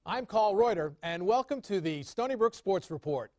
I'm Carl Reuter, and welcome to the Stony Brook Sports Report.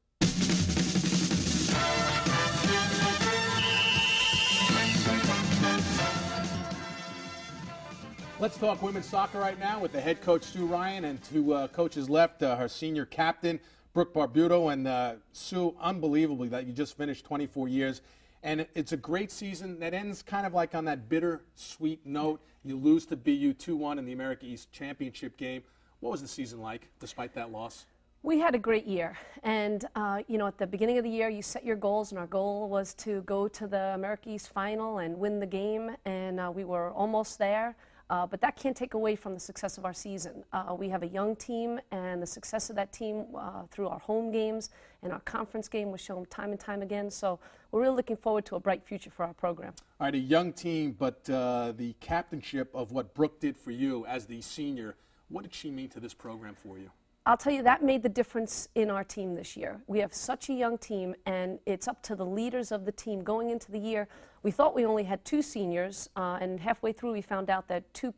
Let's talk women's soccer right now with the head coach, Sue Ryan, and two coaches left, her senior captain, Brooke Barbuto. And Sue, unbelievably that you just finished 24 years. And it's a great season that ends kind of like on that bittersweet note. You lose to BU 2-1 in the America East Championship game. What was the season like, despite that loss? We had a great year, and at the beginning of the year, you set your goals, and our goal was to go to the America East final and win the game, and we were almost there. But that can't take away from the success of our season. We have a young team, and the success of that team through our home games and our conference game was shown time and time again. So we're really looking forward to a bright future for our program. All right, a young team, but the captainship of what Brooke did for you as the senior, what did she mean to this program for you? I'll tell you, that made the difference in our team this year. We have such a young team, and it's up to the leaders of the team. Going into the year, we thought we only had 2 seniors, and halfway through we found out that 2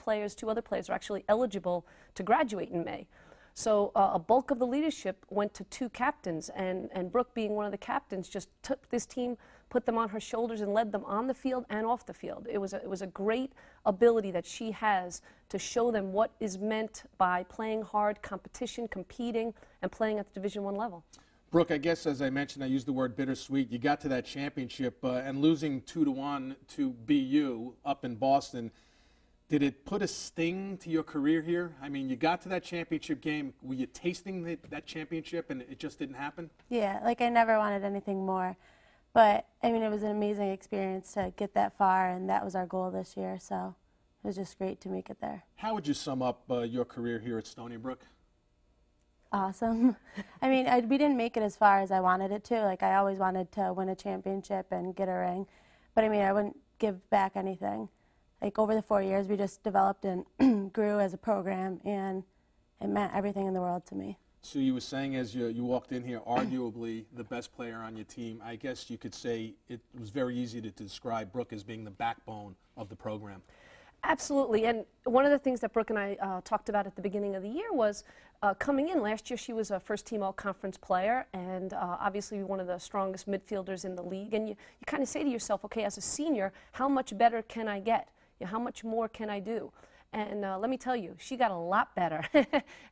other players are actually eligible to graduate in May. So a bulk of the leadership went to 2 captains, and Brooke, being one of the captains, just took this team, put them on her shoulders, and led them on the field and off the field. It was a great ability that she has to show them what is meant by playing hard, competition, competing, and playing at the Division I level. Brooke, I guess as I mentioned, I used the word bittersweet. You got to that championship and losing 2-1 to BU up in Boston. Did it put a sting to your career here? I mean, you got to that championship game. Were you tasting that championship and it just didn't happen? Yeah, like I never wanted anything more. But, I mean, it was an amazing experience to get that far, and that was our goal this year. So it was just great to make it there. How would you sum up your career here at Stony Brook? Awesome. I mean, we didn't make it as far as I wanted it to. Like, I always wanted to win a championship and get a ring. But, I mean, I wouldn't give back anything. Like, over the 4 years, we just developed and grew as a program, and it meant everything in the world to me. So you were saying as you walked in here, arguably the best player on your team. I guess you could say it was very easy to describe Brooke as being the backbone of the program. Absolutely, and one of the things that Brooke and I talked about at the beginning of the year was coming in last year, she was a first-team all-conference player, and obviously one of the strongest midfielders in the league. And you kind of say to yourself, okay, as a senior, how much better can I get? How much more can I do? And let me tell you, she got a lot better.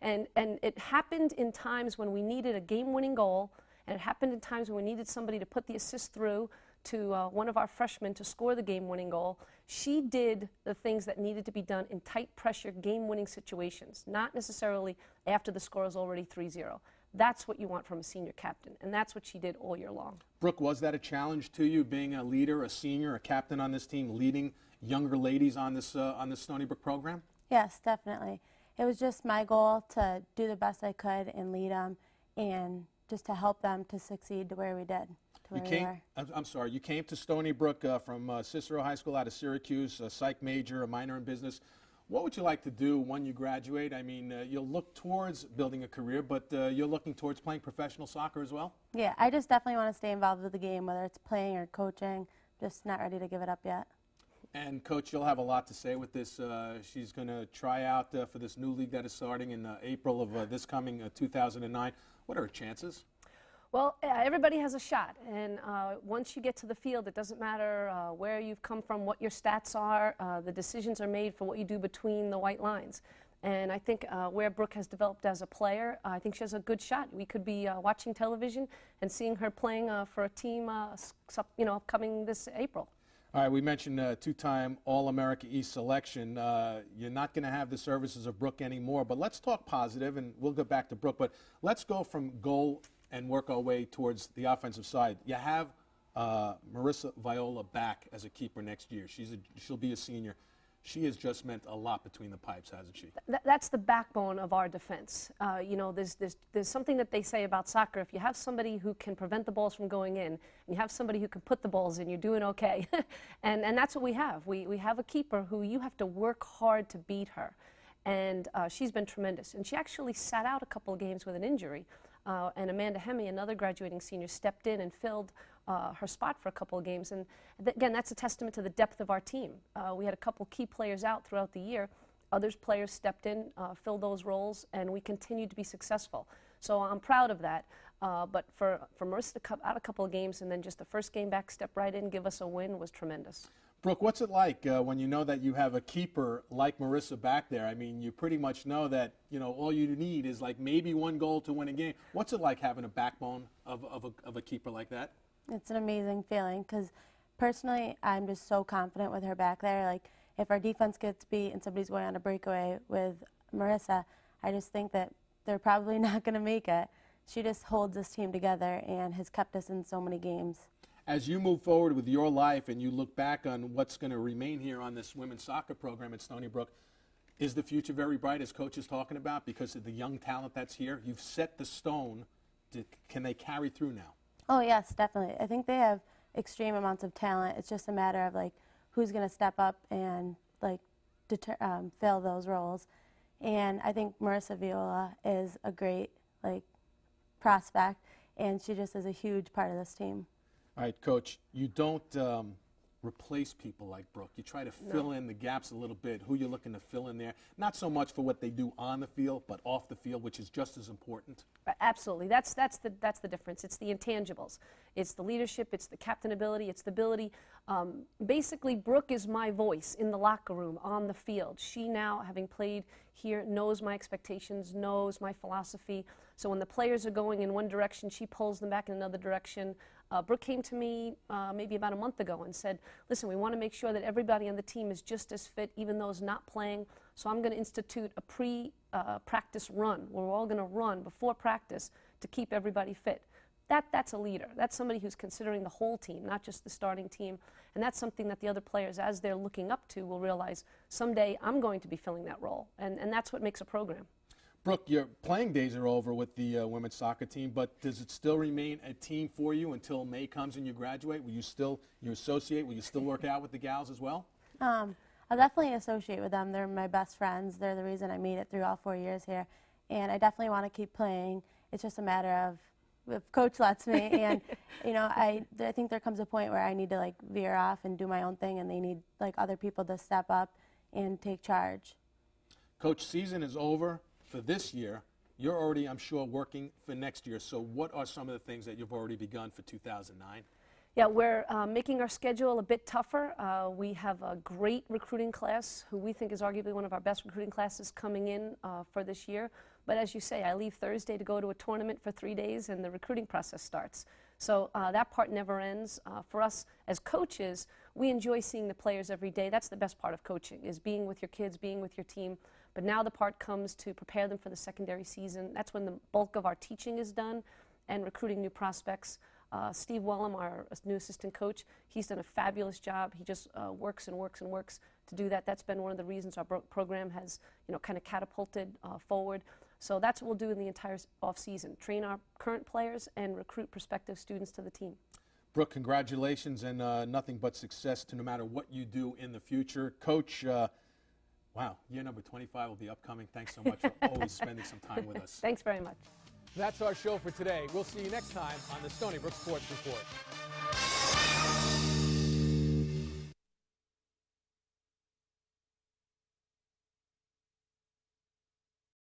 and it happened in times when we needed a game-winning goal, and it happened in times when we needed somebody to put the assist through to one of our freshmen to score the game-winning goal. She did the things that needed to be done in tight-pressure, game-winning situations, not necessarily after the score is already 3-0. That's what you want from a senior captain, and that's what she did all year long. Brooke, was that a challenge to you, being a leader, a senior, a captain on this team, leading younger ladies on this Stony Brook program? Yes, definitely. It was just my goal to do the best I could and lead them, and just to help them to succeed to where we did, to where we were. I'm sorry, you came to Stony Brook from Cicero High School out of Syracuse, a psych major, a minor in business. What would you like to do when you graduate? I mean, you'll look towards building a career, but you're looking towards playing professional soccer as well? Yeah, I just definitely want to stay involved with the game, whether it's playing or coaching. Just not ready to give it up yet. And, Coach, you'll have a lot to say with this. She's going to try out for this new league that is starting in April of this coming 2009. What are her chances? Well, everybody has a shot, and once you get to the field, it doesn't matter where you've come from, what your stats are. The decisions are made for what you do between the white lines. And I think where Brooke has developed as a player, I think she has a good shot. We could be watching television and seeing her playing for a team coming this April. All right, we mentioned two-time All-America East selection. You're not going to have the services of Brooke anymore, but let's talk positive, and we'll go back to Brooke. But let's go from goal and work our way towards the offensive side. You have Marissa Viola back as a keeper next year. She'll be a senior. She has just meant a lot between the pipes, hasn't she? That's the backbone of our defense. There's something that they say about soccer. If you have somebody who can prevent the balls from going in, and you have somebody who can put the balls in, you're doing okay. and that's what we have. We have a keeper who you have to work hard to beat her. And she's been tremendous. And she actually sat out a couple of games with an injury. And Amanda Hemme, another graduating senior, stepped in and filled her spot for a couple of games. And again, that's a testament to the depth of our team. We had a couple key players out throughout the year, Others players stepped in, filled those roles, and we continued to be successful. So I'm proud of that. But for Marissa to come out a couple of games and then just the first game back, step right in, give us a win was tremendous. Brooke, what's it like when you know that you have a keeper like Marissa back there? I mean, you pretty much know that, you know, all you need is like maybe one goal to win a game. What's it like having a backbone of a keeper like that? It's an amazing feeling because personally, I'm just so confident with her back there. Like, if our defense gets beat and somebody's going on a breakaway with Marissa, I just think that they're probably not going to make it. She just holds this team together and has kept us in so many games. As you move forward with your life and you look back on what's going to remain here on this women's soccer program at Stony Brook, is the future very bright, as Coach is talking about, because of the young talent that's here? You've set the stone. Can they carry through now? Oh, yes, definitely. I think they have extreme amounts of talent. It's just a matter of, like, who's going to step up and, like, fill those roles. And I think Marissa Viola is a great, like, prospect, and she just is a huge part of this team. All right, Coach, you don't replace people like Brooke. You try to fill in the gaps a little bit, who you're looking to fill in there. Not so much for what they do on the field, but off the field, which is just as important. Absolutely. That's the difference. It's the intangibles. It's the leadership. It's the captain ability. It's the ability. Basically, Brooke is my voice in the locker room, on the field. She now, having played here, knows my expectations, knows my philosophy. So when the players are going in one direction, she pulls them back in another direction. Brooke came to me maybe about a month ago and said, listen, we want to make sure that everybody on the team is just as fit, even those not playing. So I'm going to institute a pre-practice run where we're all going to run before practice to keep everybody fit. That's a leader. That's somebody who's considering the whole team, not just the starting team. And that's something that the other players, as they're looking up to, will realize someday I'm going to be filling that role. And that's what makes a program. Brooke, your playing days are over with the women's soccer team, but does it still remain a team for you until May comes and you graduate? Will you still associate? Will you still work out with the gals as well? I'll definitely associate with them. They're my best friends. They're the reason I made it through all 4 years here. And I definitely want to keep playing. It's just a matter of if Coach lets me. And, you know, I think there comes a point where I need to, like, veer off and do my own thing, and they need, like, other people to step up and take charge. Coach, season is over for this year. You're already, I'm sure, working for next year. So what are some of the things that you've already begun for 2009? Yeah, we're making our schedule a bit tougher. We have a great recruiting class who we think is arguably one of our best recruiting classes coming in for this year. But as you say, I leave Thursday to go to a tournament for 3 days and the recruiting process starts. So that part never ends. For us as coaches, we enjoy seeing the players every day. That's the best part of coaching, is being with your kids, being with your team. But now the part comes to prepare them for the secondary season. That's when the bulk of our teaching is done and recruiting new prospects. Steve Wellham, our new assistant coach, he's done a fabulous job. He just works and works and works to do that. That's been one of the reasons our program has, you know, kind of catapulted forward. So that's what we'll do in the entire off season: train our current players and recruit prospective students to the team. Brooke, congratulations, and nothing but success to no matter what you do in the future. Coach, wow, year number 25 will be upcoming. Thanks so much for always spending some time with us. Thanks very much. That's our show for today. We'll see you next time on the Stony Brook Sports Report.